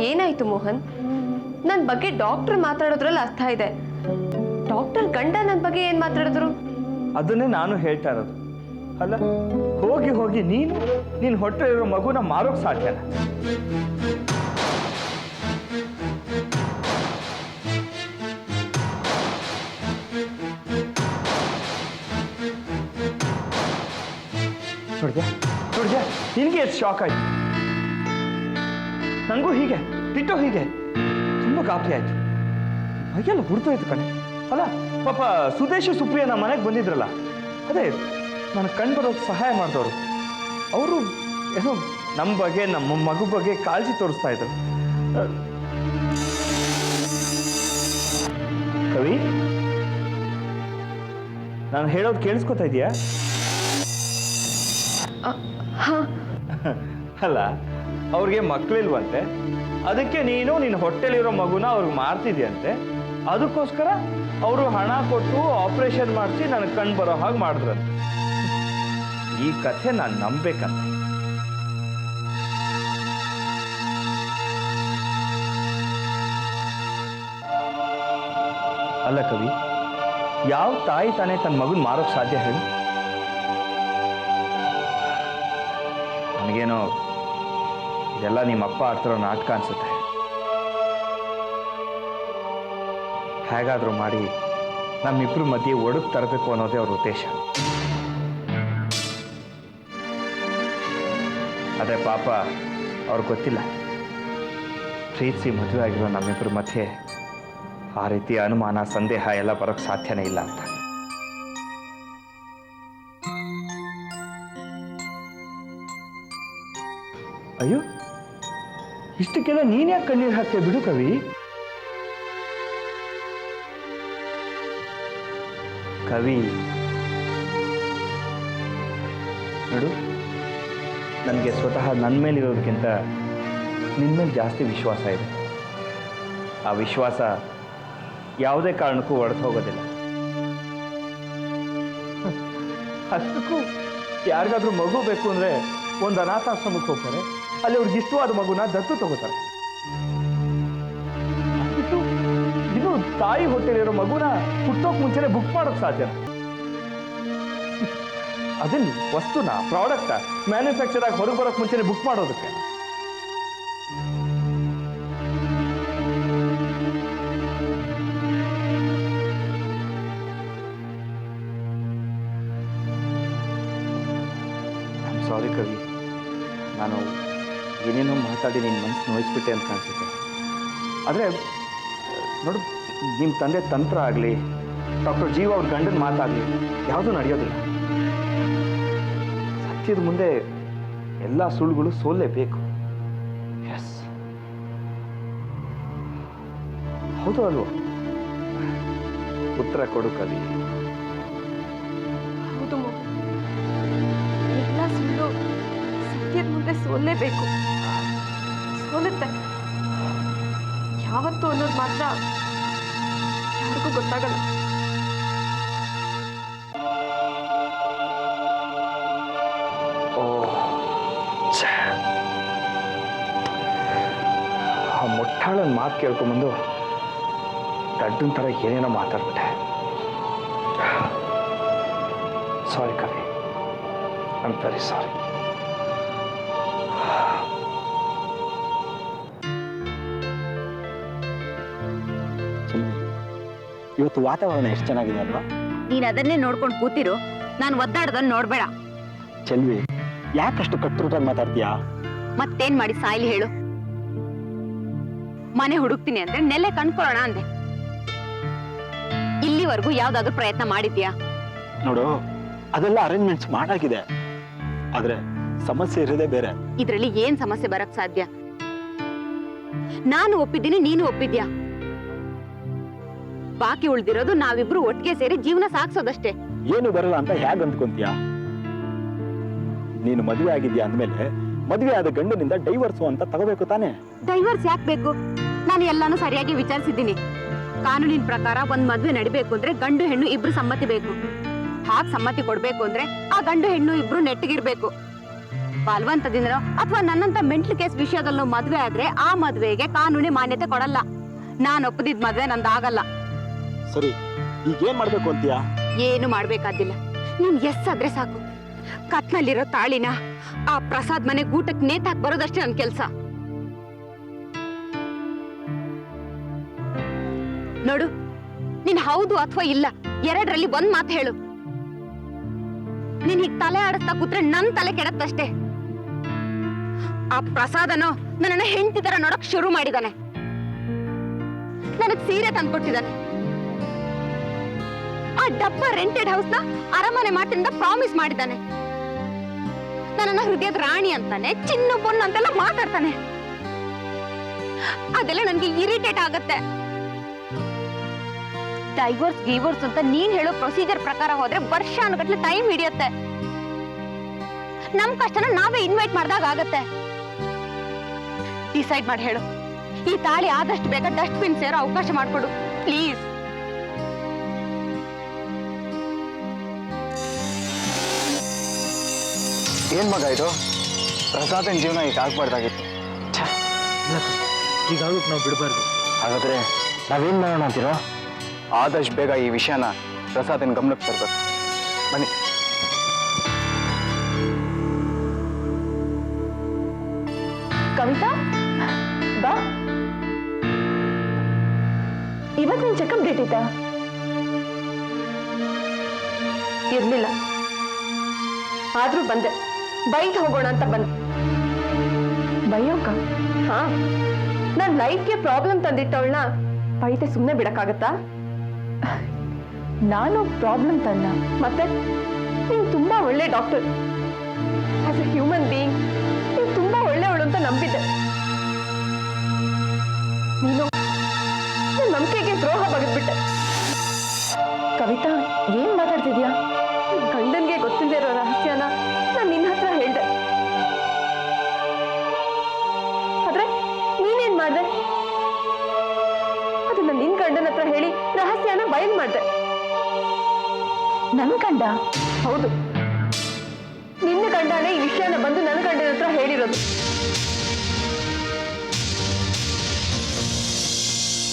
ಏನಾಯ್ತು ಮೋಹನ್? ನನ್ನ ಬಗ್ಗೆ ಡಾಕ್ಟರ್ ಮಾತಾಡೋದ್ರಲ್ಲಿ ಅರ್ಥ ಇದೆ. ಡಾಕ್ಟರ್ ಗಂಡ ನನ್ನ ಬಗ್ಗೆ ಏನ್ ಮಾತಾಡಿದ್ರು? ಅದನ್ನೇ ನಾನು ಹೇಳ್ತಾ ಇರೋದು. ಅಲ್ಲ, ಹೋಗಿ ಹೋಗಿ ನೀನ್ ಹೊಟ್ಟೆ ಇರೋ ಮಗುನ ಮಾರೋಕ್ ಸಾಧ್ಯನ? ನೋಡ್ದ್ಯಾ ನಿನ್ಗೆ ಎಷ್ಟು ಶಾಕ್ ಆಯ್ತು. ನನಗೂ ಹೀಗೆ ಟಿಟ್ಟೋ ಹೀಗೆ ತುಂಬಾ ಗಾಬರಿ ಆಯ್ತು. ಮೈಯೆಲ್ಲ ಹುಡ್ತೋಯ್ತು ಕಣೆ. ಅಲ್ಲ ಪಾಪ ಸುದೇಶ್ ಸುಪ್ರಿಯ ನಮ್ಮ ಮನೆಗೆ ಬಂದಿದ್ರಲ್ಲ, ಅದೇ ನನಗೆ ಕಣ್ ಬರೋಕ್ಕೆ ಸಹಾಯ ಮಾಡಿದವರು. ಅವರು ಏನೋ ನಮ್ಮ ಬಗ್ಗೆ ನಮ್ಮ ಮಗು ಬಗ್ಗೆ ಕಾಳಜಿ ತೋರಿಸ್ತಾ ಇದ್ರು. ಕವಿ, ನಾನು ಹೇಳೋದು ಕೇಳಿಸ್ಕೊತಾ ಇದೀಯಾ? ಅಲ್ಲ, ಅವ್ರಿಗೆ ಮಕ್ಕಳಿಲ್ವಂತೆ, ಅದಕ್ಕೆ ನೀನು ನಿನ್ನ ಹೊಟ್ಟೆಲಿರೋ ಮಗುನ ಅವ್ರಿಗೆ ಮಾರ್ತಿದ್ಯಂತೆ. ಅದಕ್ಕೋಸ್ಕರ ಅವರು ಹಣ ಕೊಟ್ಟು ಆಪರೇಷನ್ ಮಾಡಿಸಿ ನನಗೆ ಕಣ್ ಬರೋ ಹಾಗೆ ಮಾಡಿದ್ರಂತೆ. ಈ ಕಥೆ ನಾನು ನಂಬೇಕಂತ. ಅಲ್ಲ ಕವಿ, ಯಾವ ತಾಯಿ ತಾನೇ ತನ್ನ ಮಗನ್ ಮಾರೋಕ್ ಸಾಧ್ಯ ಹೇಳಿ? ನನಗೇನೋ ಇದೆಲ್ಲ ನಿಮ್ಮಪ್ಪ ಆಡ್ತಿರೋ ನಾಟಕ ಅನ್ಸುತ್ತೆ. ಹೇಗಾದ್ರೂ ಮಾಡಿ ನಮ್ಮಿಬ್ರು ಮಧ್ಯೆ ಒಡಕ್ ತರಬೇಕು ಅನ್ನೋದೇ ಅವ್ರ ಉದ್ದೇಶ. ಅದೇ ಪಾಪ ಅವ್ರಿಗೆ ಗೊತ್ತಿಲ್ಲ, ಪ್ರೀತಿಸಿ ಮದುವೆ ಆಗಿರೋ ನಮ್ಮಿಬ್ರ ಮಧ್ಯೆ ಆ ರೀತಿ ಅನುಮಾನ ಸಂದೇಹ ಎಲ್ಲ ಬರೋಕ್ ಸಾಧ್ಯನೇ ಇಲ್ಲ ಅಂತ. ಅಯ್ಯೋ, ಇಷ್ಟಕ್ಕೆಲ್ಲ ನೀನ್ ಯಾಕೆ ಕಣ್ಣೀರು ಹಾಕ್ತೀಯ? ಬಿಡು ಕವಿ. ಕವಿ ನೋಡು, ನನಗೆ ಸ್ವತಃ ನನ್ನ ಮೇಲಿರೋದಕ್ಕಿಂತ ನಿನ್ನ ಮೇಲೆ ಜಾಸ್ತಿ ವಿಶ್ವಾಸ ಇದೆ. ಆ ವಿಶ್ವಾಸ ಯಾವುದೇ ಕಾರಣಕ್ಕೂ ಒಡೆದು ಹೋಗೋದಿಲ್ಲ. ಅಷ್ಟಕ್ಕೂ ಯಾರಿಗಾದ್ರೂ ಮಗು ಬೇಕು ಅಂದ್ರೆ ಒಂದು ಅನಾಥಾಶ್ರಮಕ್ಕೆ ಹೋಗ್ತಾರೆ, ಅಲ್ಲಿ ಅವ್ರಿಗೆ ಇಷ್ಟವಾದ ಮಗುನ ದತ್ತು ತಗೋತಾರೆ. ಇದು ತಾಯಿ ಹೊಟ್ಟೆಲಿರೋ ಮಗುನ ಹುಟ್ಟೋಕ್ ಮುಂಚೆನೆ ಬುಕ್ ಮಾಡೋಕ್ ಸಾಧ್ಯ? ಅದನ್ನ ವಸ್ತುನ ಪ್ರಾಡಕ್ಟ್ ಮ್ಯಾನುಫ್ಯಾಕ್ಚರ್ ಆಗಿ ಹೊರಗೆ ಬರೋಕ್ ಮುಂಚೆನೆ ಬುಕ್ ಮಾಡೋದಕ್ಕೆ. ಸಾರಿ ಕವಿ, ನಾನು ಏನೇನೋ ಮಾತಾಡಿ ನಿನ್ನ ಮನಸ್ಸು ನೋಯಿಸ್ಬಿಟ್ಟೆ ಅಂತ ಅನ್ಸುತ್ತೆ. ಆದರೆ ನೋಡು, ನಿಮ್ಮ ತಂದೆ ತಂತ್ರ ಆಗಲಿ, ಡಾಕ್ಟರ್ ಜೀವ ಅವ್ರ ಗಂಡನ ಮಾತಾಗಲಿ ಯಾವುದೂ ನಡೆಯೋದಿಲ್ಲ. ಸತ್ಯದ ಮುಂದೆ ಎಲ್ಲ ಸುಳ್ಳುಗಳು ಸೋಲೇಬೇಕು. ಎಸ್, ಹೌದು ಅಲ್ವೋ? ಉತ್ತರ ಕೊಡು ಕವಿ. ಹೌದು, ಎಲ್ಲ ಸುಳ್ಳು ಸತ್ಯದ ಮುಂದೆ ಸೋಲೇಬೇಕು. ಸೋಲುತ್ತೆ ಯಾವತ್ತು ಅನ್ನೋದು ಮಾತ್ರ ಯಾರಿಗೂ ಗೊತ್ತಾಗಲ್ಲ. ಆ ಮೊಟ್ಟಾಳನ್ ಮಾತು ಕೇಳ್ಕೊಂಬಂದು ದಡ್ಡನ್ ಥರ ಏನೇನೋ ಮಾತಾಡ್ಬಿಟ್ಟೆ. ಸಾರಿ ಕವಿ, ಐ ಆಮ್ ವೆರಿ ಸಾರಿ. ಇವತ್ತು ವಾತಾವರಣ ಎಷ್ಟು ಚೆನ್ನಾಗಿದೆ ಅಲ್ವಾ? ನೀನ್ ಅದನ್ನೇ ನೋಡ್ಕೊಂಡು ಕೂತಿರು, ನಾನು ಒದ್ದಾಡ್ದನ್ ನೋಡ್ಬೇಡ. ಚೆಲ್ವಿ, ಯಾಕಷ್ಟು ಕಟ್ಟುರುಟಾಗಿ ಮಾತಾಡ್ತೀಯಾ? ಮತ್ತೇನ್ ಮಾಡಿ ಸಾಯ್ಲಿ ಹೇಳು? ಮನೆ ಹುಡುಕ್ತೀನಿ ಅಂದ್ರೆ ನೆಲೆ ಕಣ್ಕೊಳ್ಳೋಣ ಅಂದೆ. ಇಲ್ಲಿವರೆಗೂ ಯಾವ್ದಾದ್ರು ಪ್ರಯತ್ನ ಮಾಡಿದ್ಯಾ? ನೋಡು, ಅದೆಲ್ಲ ಅರೇಂಜ್ಮೆಂಟ್ಸ್ ಮಾಡಾಗಿದೆ, ಆದ್ರೆ ಸಮಸ್ಯೆ ಇರೋದೇ ಬೇರೆ. ಇದ್ರಲ್ಲಿ ಏನ್ ಸಮಸ್ಯೆ ಬರಕ್ ಸಾಧ್ಯ? ನಾನು ಒಪ್ಪಿದ್ದೀನಿ, ನೀನು ಒಪ್ಪಿದ್ಯಾ. ಬಾಕಿ ಉಳ್ದಿರೋದು ನಾವಿಬ್ರು ಒಟ್ಟಿಗೆ ಸೇರಿ ಜೀವನ ಸಾಗಿಸೋದಷ್ಟೇ. ಏನು ಬರಲ್ಲ ಅಂತ ಹೇಗ್ ಅಂದ್ಕೊಂತೀಯ? ನೀನು ಮದುವೆ ಆಗಿದ್ಯಾ ಅಂದ್ಮೇಲೆ ಮದುವೆ ಆದ ಗಂಡನಿಂದ ಡೈವರ್ಸು ಅಂತ ತಗೋಬೇಕು ತಾನೆ? ಡೈವರ್ಸ್ ಯಾಕೆ ಬೇಕು? ನಾನು ಎಲ್ಲಾನು ಸರಿಯಾಗಿ ವಿಚಾರಿಸಿದ್ದೀನಿ. ಕಾನೂನಿನ ಪ್ರಕಾರ ಒಂದ್ ಮದ್ವೆ ನಡಿಬೇಕು ಅಂದ್ರೆ ಗಂಡು ಹೆಣ್ಣು ಇಬ್ರು ಸಮ್ಮತಿ ಬೇಕು. ಹಾಗ್ ಸಮ್ಮತಿ ಕೊಡ್ಬೇಕು ಅಂದ್ರೆ ಆ ಗಂಡು ಹೆಣ್ಣು ಇಬ್ರು ನೆಟ್ಟಿಗಿರ್ಬೇಕು. ಬಲವಂತದಿಂದನೋ ಅಥವಾ ನನ್ನಂತ ಮೆಂಟಲ್ ಕೇಸ್ ವಿಷಯದಲ್ಲೂ ಮದ್ವೆ ಆದ್ರೆ ಆ ಮದ್ವೆಗೆ ಕಾನೂನಿ ಮಾನ್ಯತೆ ಕೊಡಲ್ಲ. ನಾನು ಒಪ್ಪದಿದ್ ಮದ್ವೆ ನಂದಾಗಲ್ಲ. ಸರಿ, ಈಗೇನ್ ಮಾಡ್ಬೇಕು ಅಂತೀಯಾ? ಏನು ಮಾಡ್ಬೇಕಾದಿಲ್ಲ. ನೀನ್ ಎಸ್ ಆದ್ರೆ ಸಾಕು. ಕತ್ನಲ್ಲಿರೋ ತಾಳಿನ ಆ ಪ್ರಸಾದ್ ಮನೆ ಗೂಟಕ್ಕೆ ನೇತಾಕ್ ಬರೋದಷ್ಟೇ ನನ್ ಕೆಲ್ಸ. ನೋಡು, ನೀನ್ ಹೌದು ಅಥವಾ ಇಲ್ಲ ಎರಡರಲ್ಲಿ ಒಂದ್ ಮಾತು ಹೇಳು. ನೀನ್ ಹೀಗ್ ತಲೆ ಆಡಿಸ್ತಾ ಕೂತ್ರೆ ನನ್ ತಲೆ ಕೆಡತ್ತಷ್ಟೇ. ಆ ಪ್ರಸಾದನೋ ನನ್ನನ್ನ ಹೆಂಡತಿ ತರ ನೋಡಕ್ ಶುರು ಮಾಡಿದಾನೆ. ನನಗ್ ಸೀರೆ ತಂದ್ಕೊಟ್ಟಿದ್ದಾನೆ. ಆ ಡಬ್ಬ ರೆಂಟೆಡ್ ಹೌಸ್ ನ ಅರಮನೆ ಮಾಡ್ತಿಂದ ಪ್ರಾಮಿಸ್ ಮಾಡಿದ್ದಾನೆ. ನನ್ನನ್ನ ಹೃದಯದ ರಾಣಿ ಅಂತಾನೆ, ಚಿನ್ನು ಪೊನ್ನು ಅಂತೆಲ್ಲ ಮಾತಾಡ್ತಾನೆ. ಅದೆಲ್ಲ ನನ್ಗೆ ಇರಿಟೇಟ್ ಆಗತ್ತೆ. ಡೈವೋರ್ಸ್ ಗಿವೋರ್ಸ್ ಅಂತ ನೀನ್ ಹೇಳೋ ಪ್ರೊಸೀಜರ್ ಪ್ರಕಾರ ಹೋದ್ರೆ ವರ್ಷಾನುಗಟ್ಲೆ ಟೈಮ್ ಹಿಡಿಯುತ್ತೆ. ನಮ್ ಕಷ್ಟನ ನಾವೇ ಇನ್ವೈಟ್ ಮಾಡ್ದಾಗ ಆಗತ್ತೆ. ಡಿಸೈಡ್ ಮಾಡಿ ಹೇಳು. ಈ ತಾಳಿ ಆದಷ್ಟು ಬೇಗ ಡಸ್ಟ್ ಬಿನ್ ಸೇರೋ ಅವಕಾಶ ಮಾಡ್ಕೊಡು ಪ್ಲೀಸ್. ಏನ್ ಮಗ ಇದು? ಪ್ರಸಾದನ ಜೀವನ ಈಗ ಆಗ್ಬಾರ್ದಾಗಿತ್ತು. ಹೀಗಾಗಕ್ಕೆ ನಾವು ಬಿಡಬಾರ್ದು. ಹಾಗಾದ್ರೆ ನಾವೇನ್ ಮಾಡೋಣ ಅಂತೀರೋ? ಆದಷ್ಟು ಬೇಗ ಈ ವಿಷಯನ ಪ್ರಸಾದನ ಗಮನಕ್ಕೆ ತರಬೇಕು. ಬನ್ನಿ. ಕವಿತಾ, ಬಾ. ಇವತ್ತು ನಿನ್ ಚೆಕಪ್ ಡೇಟ್ ಇತ್ತಾ? ಇರ್ಲಿಲ್ಲ, ಆದ್ರೂ ಬಂದೆ. ಬೈಟ್ ಹೋಗೋಣ ಅಂತ ಬಂದೆ. ಬೈಯೋಕ? ಹಾ, ನನ್ ಲೈಫ್ಗೆ ಪ್ರಾಬ್ಲಮ್ ತಂದಿಟ್ಟವಳನ್ನ ಬೈತೆ ಸುಮ್ಮನೆ ಬಿಡಕ್ಕಾಗತ್ತಾ? ನಾನು ಪ್ರಾಬ್ಲಮ್ ತಂದ? ಮತ್ತೆ ನೀನು ತುಂಬಾ ಒಳ್ಳೆ doctor. As A human being ನೀನು ತುಂಬಾ ಒಳ್ಳೆಯವಳು ಅಂತ ನಂಬಿದ್ದೆ. ನೀನು ನನ್ನ ನಂಬಿಕೆಗೆ ದ್ರೋಹ ಬಗೆದ್ಬಿಟ್ಟೆ. ಕವಿತಾ, ಏನ್ ಮಾತಾಡ್ತಿದ್ಯಾ? ಗಂಡನ್ಗೆ ಗೊತ್ತಿಲ್ಲದೆ ಇರೋ ರಹಸ್ಯನ ನಾನು ನಿನ್ನ ಹತ್ರ ಹೇಳ್ದೆ. ಆದ್ರೆ ನೀನೇನ್ ಮಾಡ್ದೆ? ಅದನ್ನ ನಿನ್ ಗಂಡನ ಹತ್ರ ಹೇಳಿ ರಹಸ್ಯನ ಬಯಲು ಮಾಡ್ದೆ. ನನ್ ಗಂಡ? ಹೌದು, ನಿನ್ನ ಗಂಡನೇ ಈ ವಿಷಯನ ಬಂದು ನನ್ನ ಗಂಡನ ಹತ್ರ ಹೇಳಿರೋದು.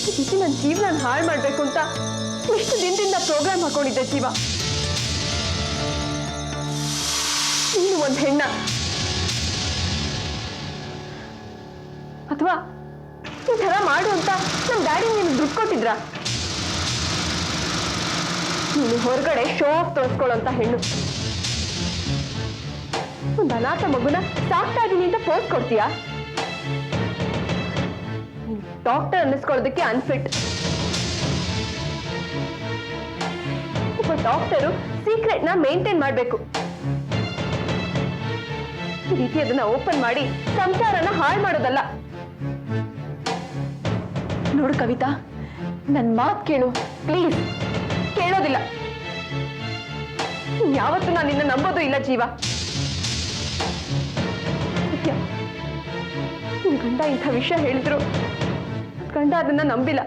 ಈ ರೀತಿ ನನ್ನ ಜೀವನ ಹಾಳು ಮಾಡ್ಬೇಕು ಅಂತ ಇಷ್ಟು ದಿನದಿಂದ ಪ್ರೋಗ್ರಾಮ್ ಹಾಕೊಂಡಿದ್ದೆ ಜೀವ. ನೀನು ಒಂದ್ ಹೆಣ್ಣ ಅಥವಾ ಈ ತರ ಮಾಡು ಅಂತ ನಮ್ ಡ್ಯಾಡಿ ನೀನು ದುಡ್ಡು ಕೊಟ್ಟಿದ್ರ? ನೀನು ಹೊರಗಡೆ ಶೋ ಆಫ್ ತೋರಿಸ್ಕೊಳ್ಳೋಂತ ಹೆಣ್ಣು. ಒಂದು ಅನಾಥ ಮಗುನ ಸಾಕ್ತಾ ಇದೀನಿ ಅಂತ ಪೋಸ್ಟ್ ಕೊಡ್ತೀಯಾ? ಡಾಕ್ಟರ್ ಅನ್ನಿಸ್ಕೊಳ್ಳೋದಕ್ಕೆ ಅನ್ಫಿಟ್. ಒಬ್ಬ ಡಾಕ್ಟರು ಸೀಕ್ರೆಟ್ ನ ಮೇಂಟೈನ್ ಮಾಡ್ಬೇಕು. ಈ ರೀತಿ ಅದನ್ನ ಓಪನ್ ಮಾಡಿ ಸಂಸಾರನ ಹಾಳು ಮಾಡೋದಲ್ಲ. ನೋಡು ಕವಿತಾ, ನನ್ ಮಾತು ಕೇಳು ಪ್ಲೀಸ್. ಕೇಳೋದಿಲ್ಲ. ಯಾವತ್ತೂ ನಾನು ನಿನ್ನ ನಂಬೋದು ಇಲ್ಲ ಜೀವ. ನಿನ್ ಗಂಡ ಇಂಥ ವಿಷಯ ಹೇಳಿದ್ರು ಗಂಡ ಅದನ್ನ ನಂಬಿಲ್ಲ.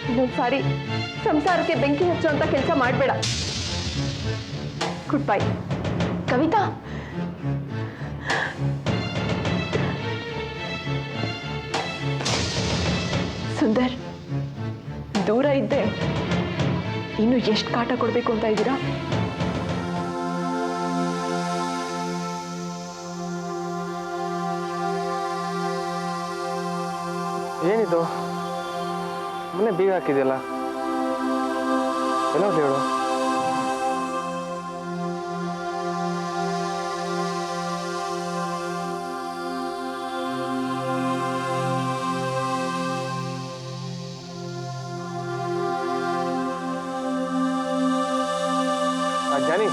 ಇನ್ನೊಂದ್ಸಾರಿ ಸಂಸಾರಕ್ಕೆ ಬೆಂಕಿ ಹಚ್ಚುವಂತ ಕೆಲಸ ಮಾಡ್ಬೇಡ. Good bye. ಕವಿತಾ, ಸುಂದರ್, ದೂರ ಇದ್ದೆ ಇನ್ನು ಎಷ್ಟು ಕಾಟ ಕೊಡ್ಬೇಕು ಅಂತ ಇದ್ದೀರಾ? ಏನಿದು ಮನೆ ಬೀಗ ಹಾಕಿದೆಯಲ್ಲ? ಎಲ್ಲ ಹೇಳು. ಜಾನಿ,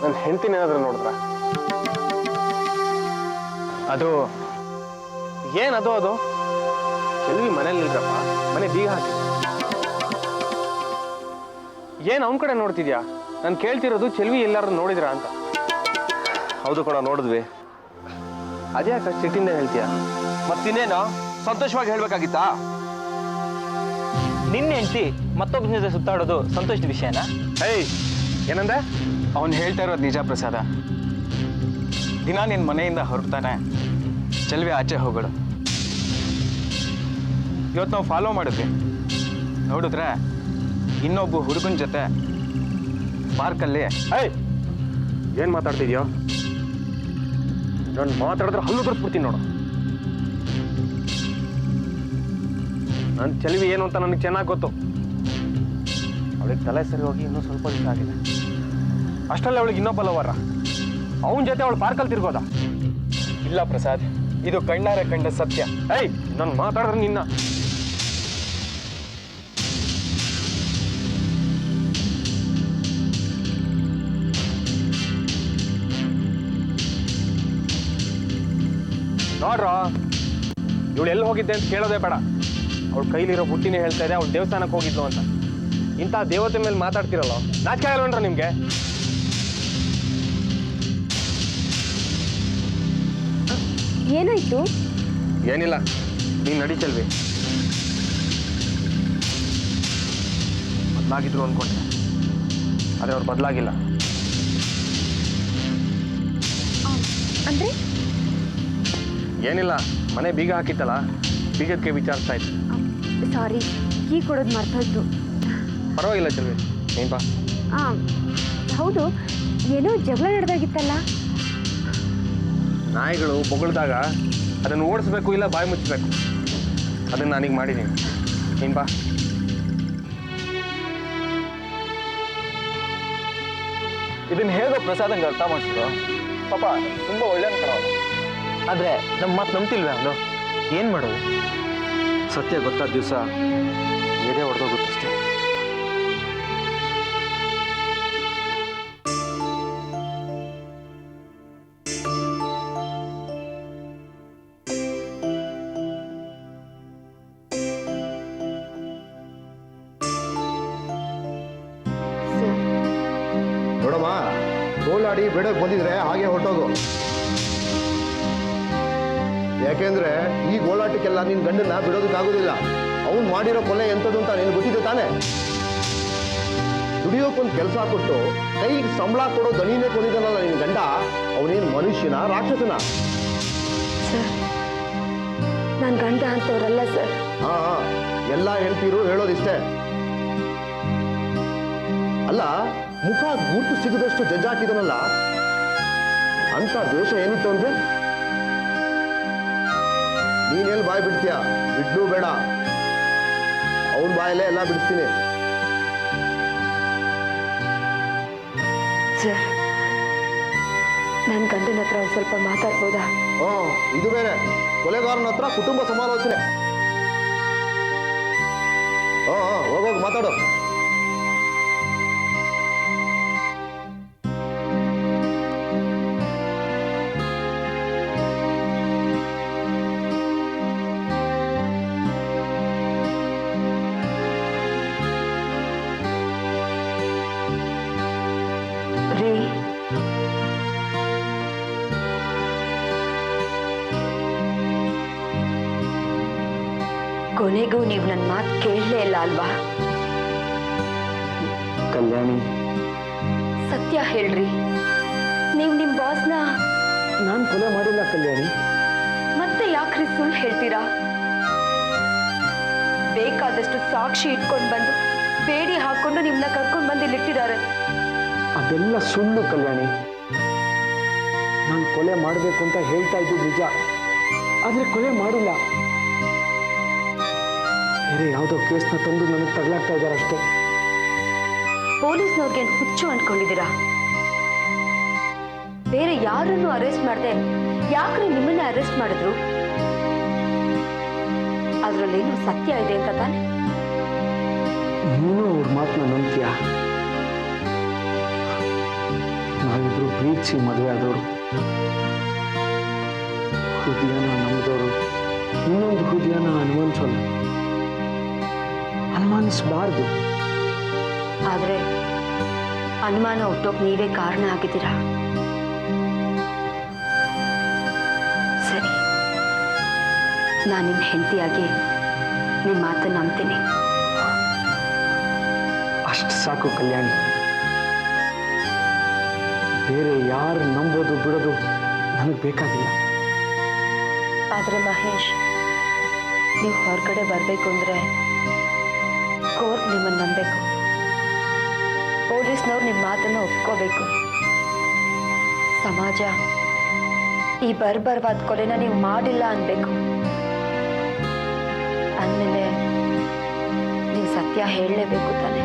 ನನ್ನ ಹೆಂಡತಿನ ಏನಾದ್ರೂ ನೋಡಿದ್ರ? ಅದು ಏನದು? ಅದು ಚೆಲ್ವಿ ಮನೇಲಿ ಇಲ್ರಪ್ಪ, ಮನೆ ಬೀಗ ಹಾಕಿ. ಏನ್ ಅವನ ಕಡೆ ನೋಡ್ತಿದ್ಯಾ? ನಾನು ಕೇಳ್ತಿರೋದು ಚೆಲ್ವಿ ಎಲ್ಲಾರು ನೋಡಿದ್ರಾ ಅಂತ. ಹೌದು ಕೂಡ, ನೋಡಿದ್ವಿ. ಅದ್ಯಾಕ ಸಿಟ್ಟಿಂದ ಹೇಳ್ತೀಯ? ಮತ್ತಿನ್ನೇನು ಸಂತೋಷವಾಗಿ ಹೇಳ್ಬೇಕಾಗಿತ್ತಾ? ನಿನ್ನೆ ಹೆಂಡತಿ ಮತ್ತೊಬ್ಬ ಜೊತೆ ಸುತ್ತಾಡೋದು ಸಂತೋಷದ ವಿಷಯನಾ? ಏಯ್, ಏನಂದೆ? ಅವನು ಹೇಳ್ತಾ ಇರೋದು ನಿಜ ಪ್ರಸಾದ. ದಿನ ನಿನ್ನ ಮನೆಯಿಂದ ಹೊರಡ್ತಾನೆ, ಚೆಲ್ವಿ ಆಚೆ ಹೋಗೋಳು. ಇವತ್ತು ನಾವು ಫಾಲೋ ಮಾಡಿದ್ವಿ, ನೋಡಿದ್ರೆ ಇನ್ನೊಬ್ಬ ಹುಡುಗನ ಜೊತೆ ಪಾರ್ಕಲ್ಲಿ. ಏನು ಮಾತಾಡ್ತಿದ್ಯೋ? ನಾನು ಮಾತಾಡಿದ್ರೆ ಹಲ್ಲು ಬರ್ಸ್ಬಿಡ್ತೀನಿ ನೋಡು. ನನ್ನ ಚೆಲುವಿ ಏನು ಅಂತ ನನಗೆ ಚೆನ್ನಾಗಿ ಗೊತ್ತು. ಅವಳಿಗೆ ತಲೆ ಸರಿ ಹೋಗಿ ಇನ್ನೂ ಸ್ವಲ್ಪ ದಿವಸ ಆಗಿದೆ. ಅಷ್ಟರಲ್ಲಿ ಅವಳಿಗೆ ಇನ್ನೊಬ್ಬ ಲವರ, ಅವನ ಜೊತೆ ಅವಳು ಪಾರ್ಕಲ್ಲಿ ತಿರ್ಗೋದ. ಇಲ್ಲ ಪ್ರಸಾದ್, ಇದು ಕಣ್ಣಾರೆ ಕಂಡ ಸತ್ಯ. ನಾನು ಮಾತಾಡಿದ್ರೆ ನಿನ್ನ ನೋಡ್ರ, ಇವಳು ಎಲ್ಲಿ ಹೋಗಿದ್ದೆ ಅಂತ ಕೇಳೋದೇ ಬೇಡ. ಅವಳ ಕೈಲಿರೋ ಬುಟ್ಟಿನೇ ಹೇಳ್ತಾ ಇದೆ ಅವಳು ದೇವಸ್ಥಾನಕ್ಕೆ ಹೋಗಿದ್ಲು ಅಂತ. ಇಂಥ ದೇವತೆ ಮೇಲೆ ಮಾತಾಡ್ತಿರಲ್ಲ, ನಾಚಿಕೆ ಆಗಲ್ವನ್ರ ನಿಮ್ಗೆ? ಏನಾಯ್ತು? ಏನಿಲ್ಲ, ನೀನು ನಡೀತಲ್ವಿ. ಬದಲಾಗಿದ್ರು ಅನ್ಕೊಂಡೆ, ಆದರೆ ಅವ್ರು ಬದಲಾಗಿಲ್ಲ. ಅಂದ್ರೆ ಏನಿಲ್ಲ, ಮನೆ ಬೀಗ ಹಾಕಿತ್ತಲ್ಲ, ಬೀಗಕ್ಕೆ ವಿಚಾರಿಸ್ತಾ ಇತ್ತು. ಸಾರಿ, ಕೀ ಕೊಡೋದು ಮರ್ತೋಯ್ತು. ಪರವಾಗಿಲ್ಲ ಚೆಲ್ವಿ, ನೀನು ಬಾ. ಹೌದು, ಏನೋ ಜಗಳ ನಡೆದಾಗಿತ್ತಲ್ಲ. ನಾಯಿಗಳು ಬೊಗಳ್ದಾಗ ಅದನ್ನು ಓಡಿಸ್ಬೇಕು, ಇಲ್ಲ ಬಾಯಿ ಮುಚ್ಚಬೇಕು. ಅದನ್ನು ನಾನೀಗ ಮಾಡಿದ್ದೀನಿ. ನೀನು ಬಾ. ಇದನ್ನ ಹೇಗೋ ಪ್ರಸಾದಂಗೆ ಅರ್ಥ ಮಾಡಿಸಿದ್ರು. ಪಾಪ ತುಂಬ ಒಳ್ಳೆ ಕಣವ. ಆದರೆ ನಮ್ಮ ಮಾತು ನಂಬ್ತಿಲ್ವೇ ಅವನು? ಏನು ಮಾಡೋದು? ಸತ್ಯ ಗೊತ್ತಾದ ದಿವಸ ಎದೆ ಹೊಡೆದೋಗುತ್ತಷ್ಟೇ. ನೋಡಮ್ಮ, ಗೋಳಾಡಿ ಬಿಡೋಕೆ ಬಂದಿದ್ರೆ ಹಾಗೆ ಹೊರಟೋಗು. ಯಾಕೆಂದ್ರೆ ಈ ಗೋಳಾಟಕ್ಕೆಲ್ಲ ನಿನ್ನ ಗಂಡನ್ನ ಬಿಡೋದಕ್ಕಾಗೋದಿಲ್ಲ. ಅವನು ಮಾಡಿರೋ ಕೊಲೆ ಎಂಥದ್ದು ಅಂತ ನಿನಗೆ ಗೊತ್ತಿದೆ ತಾನೆ? ದುಡಿಯೋಕೊಂದು ಕೆಲಸ ಕೊಟ್ಟು ಕೈಗೆ ಸಂಬಳ ಕೊಡೋ ದಣಿನೇ ಕೊಂಡಿದ್ದಾನಲ್ಲ ನಿನ್ನ ಗಂಡ, ಅವನೇನು ಮನುಷ್ಯನ ರಾಕ್ಷಸನ? ಸರ್, ನನ್ನ ಗಂಡ ಅಂತವ್ರಲ್ಲ ಸರ್. ಹಾ, ಎಲ್ಲ ಹೇಳ್ತೀರು ಹೇಳೋದಿಷ್ಟೇ. ಅಲ್ಲ, ಮುಖ ಗುರ್ತು ಸಿಗದಷ್ಟು ಜಜ್ಜಾಕಿದನಲ್ಲ, ಅಂತ ದ್ವೇಷ ಏನಿತ್ತು ಅಂದ್ರೆ? ನೀನೆಲ್ಲಿ ಬಾಯಿ ಬಿಡ್ತೀಯ? ಬಿಡ್ಲೂ ಬೇಡ, ಅವನ ಬಾಯಲ್ಲೇ ಎಲ್ಲ ಬಿಡಿಸ್ತೀನಿ. ಸರ್, ನನ್ನ ಗಂಡನ ಹತ್ರ ಒಂದು ಸ್ವಲ್ಪ ಮಾತಾಡ್ಬೋದಾ? ಇದು ಬೇರೆ, ಕೊಲೆಗಾರನ ಹತ್ರ ಕುಟುಂಬ ಸಮಾಲೋಚನೆ. ಹೋಗೋಗಿ ಮಾತಾಡು. ರೀ, ಕೊನೆಗೂ ನೀವು ನನ್ನ ಮಾತು ಕೇಳಲೇ ಇಲ್ಲ ಅಲ್ವಾ? ಕಲ್ಯಾಣಿ, ಸತ್ಯ ಹೇಳ್ರಿ, ನೀವು ನಿಮ್ಮ ಬಾಸ್ನ ನಾನು ಕೊಲೆ ಮಾಡಿಲ್ಲ ಕಲ್ಯಾಣಿ. ಮತ್ತೆ ಯಾಕ್ರಿ ಸುಳ್ಳು ಹೇಳ್ತೀರಾ? ಬೇಕಾದಷ್ಟು ಸಾಕ್ಷಿ ಇಟ್ಕೊಂಡು ಬಂದು ಬೇಡಿ ಹಾಕೊಂಡು ನಿಮ್ಮನ್ನ ಕರ್ಕೊಂಡು ಬಂದು ಇಲ್ಲಿಟ್ಟಿದ್ದಾರೆ. ಅದೆಲ್ಲ ಸುಳ್ಳು ಕಲ್ಯಾಣಿ. ನಾನು ಕೊಲೆ ಮಾಡಬೇಕು ಅಂತ ಹೇಳ್ತಾ ಇದ್ದು ನಿಜ, ಆದರೆ ಕೊಲೆ ಮಾಡಿಲ್ಲ. ಬೇರೆ ಯಾವುದೋ ಕೇಸ್ನ ತಂದು ನನಗೆ ತಗಲಾಗ್ತಾ ಇದ್ದಾರೆ ಅಷ್ಟೇ. ಪೊಲೀಸ್ನವ್ರಿಗೇನು ಹುಚ್ಚು ಅನ್ಕೊಂಡಿದ್ದೀರಾ? ಬೇರೆ ಯಾರನ್ನು ಅರೆಸ್ಟ್ ಮಾಡದೆ ಯಾಕ್ರಿ ನಿಮ್ಮನ್ನ ಅರೆಸ್ಟ್ ಮಾಡಿದ್ರು? ಅದ್ರಲ್ಲೇನು ಸತ್ಯ ಇದೆ ಅಂತ ತಾನೆ? ನೀನು ಅವ್ರ ಮಾತನ್ನ ನಂಬ್ತೀಯ? ನಾವಿಬ್ರು ಪ್ರೀತಿಸಿ ಮದುವೆ ಆದವರು, ಹೃದಯನ ನಂಬಿದವರು, ಇನ್ನೊಂದು ಹೃದಯನ ಅನುಮಾನಿಸಬಾರ್ದು. ಆದ್ರೆ ಅನುಮಾನ ಹುಟ್ಟೋಕ್ ನೀವೇ ಕಾರಣ ಆಗಿದ್ದೀರಾ. ಸರಿ, ನಾನು ನಿಮ್ಮ ಹೆಂಡತಿಯಾಗಿ ನಿಮ್ಮ ಮಾತನ್ನು ನಂಬ್ತೀನಿ. ಅಷ್ಟು ಸಾಕು ಕಲ್ಯಾಣಿ. ಬೇರೆ ಯಾರು ನಂಬೋದು ಬಿಡೋದು ನನಗೆ ಬೇಕಾಗಿಲ್ಲ. ಆದ್ರೆ ಮಹೇಶ್, ನೀವು ಹೊರಗಡೆ ಬರಬೇಕು ಅಂದ್ರೆ ಕೋರ್ಟ್ ನಿಮ್ಮನ್ನು ನಂಬೇಕು, ಪೊಲೀಸ್ನವ್ರು ನಿಮ್ಮ ಮಾತನ್ನು ಒಪ್ಕೋಬೇಕು. ಸಮಾಜ ಈ ಬರ್ಬರ್ವಾದ ಕೊಲೆನ ನೀವು ಮಾಡಿಲ್ಲ ಅನ್ಬೇಕು. ಅಂದಮೇಲೆ ನೀವು ಸತ್ಯ ಹೇಳಲೇಬೇಕು ತಾನೆ.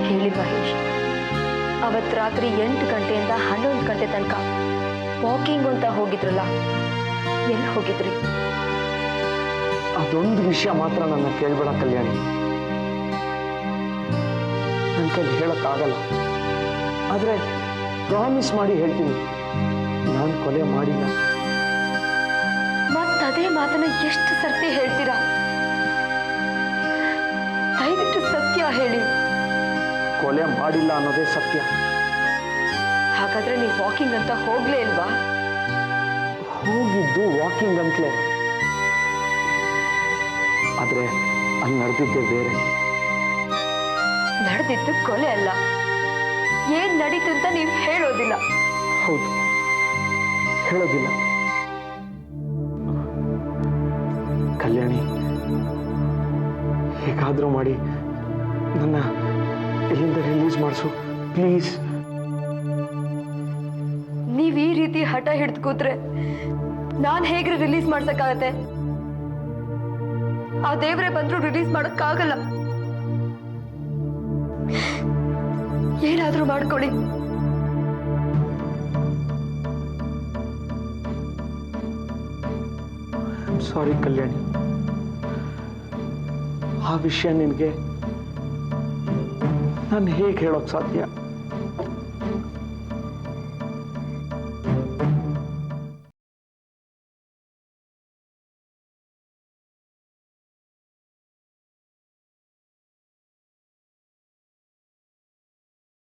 ಹೇಳಿ ಮಹೇಶ್, ಅವತ್ತು ರಾತ್ರಿ 8 ಗಂಟೆಯಿಂದ 11 ಗಂಟೆ ತನಕ ವಾಕಿಂಗ್ ಅಂತ ಹೋಗಿದ್ರಲ್ಲ, ಎಲ್ಲಿ ಹೋಗಿದ್ರಿ? ಅದೊಂದು ವಿಷಯ ಮಾತ್ರ ನನ್ನ ಕೇಳಬೇಡ ಕಲ್ಯಾಣಿ. ನನ್ನ ಕೈಲಿ ಹೇಳಕ್ಕಾಗಲ್ಲ. ಆದರೆ ಪ್ರಾಮಿಸ್ ಮಾಡಿ ಹೇಳ್ತೀನಿ, ನಾನು ಕೊಲೆ ಮಾಡಿಲ್ಲ. ಮತ್ತದೇ ಮಾತನ್ನ ಎಷ್ಟು ಸರ್ತಿ ಹೇಳ್ತೀರಾ? ದಯವಿಟ್ಟು ಸತ್ಯ ಹೇಳಿ. ಕೊಲೆ ಮಾಡಿಲ್ಲ ಅನ್ನೋದೇ ಸತ್ಯ. ಹಾಗಾದ್ರೆ ನೀವು ವಾಕಿಂಗ್ ಅಂತ ಹೋಗ್ಲೇ ಇಲ್ವಾ? ಹೋಗಿದ್ದು ವಾಕಿಂಗ್ ಅಂತಲೇ, ಆದ್ರೆ ಅಲ್ಲಿ ನಡೆದಿದ್ದೆ ಬೇರೆ. ನಡೆದಿದ್ದು ಕೊಲೆ ಅಲ್ಲ. ಏನ್ ನಡೀತು ಅಂತ ನೀವು ಹೇಳೋದಿಲ್ಲ. ಹೌದು, ಹೇಳೋದಿಲ್ಲ. ಕಲ್ಯಾಣಿ, ಹೇಗಾದ್ರೂ ಮಾಡಿ ನನ್ನ ಇಲ್ಲಿಂದ ರಿಲೀಸ್ ಮಾಡಿಸು ಪ್ಲೀಸ್. ನೀವ್ ಈ ರೀತಿ ಹಠ ಹಿಡಿದು ಕೂತ್ರೆ ನಾನ್ ಹೇಗ್ರೆ ರಿಲೀಸ್ ಮಾಡ್ಸಕ್ಕಾಗತ್ತೆ? ಆ ದೇವ್ರೆ ಬಂದ್ರು ರಿಲೀಸ್ ಮಾಡಕ್ಕಾಗಲ್ಲ. ಏನಾದ್ರೂ ಮಾಡ್ಕೊಳ್ಳಿ. ಸಾರಿ ಕಲ್ಯಾಣಿ, ಆ ವಿಷಯ ನಿನಗೆ ನಾನು ಹೇಗೆ ಹೇಳೋಕ್ ಸಾಧ್ಯ?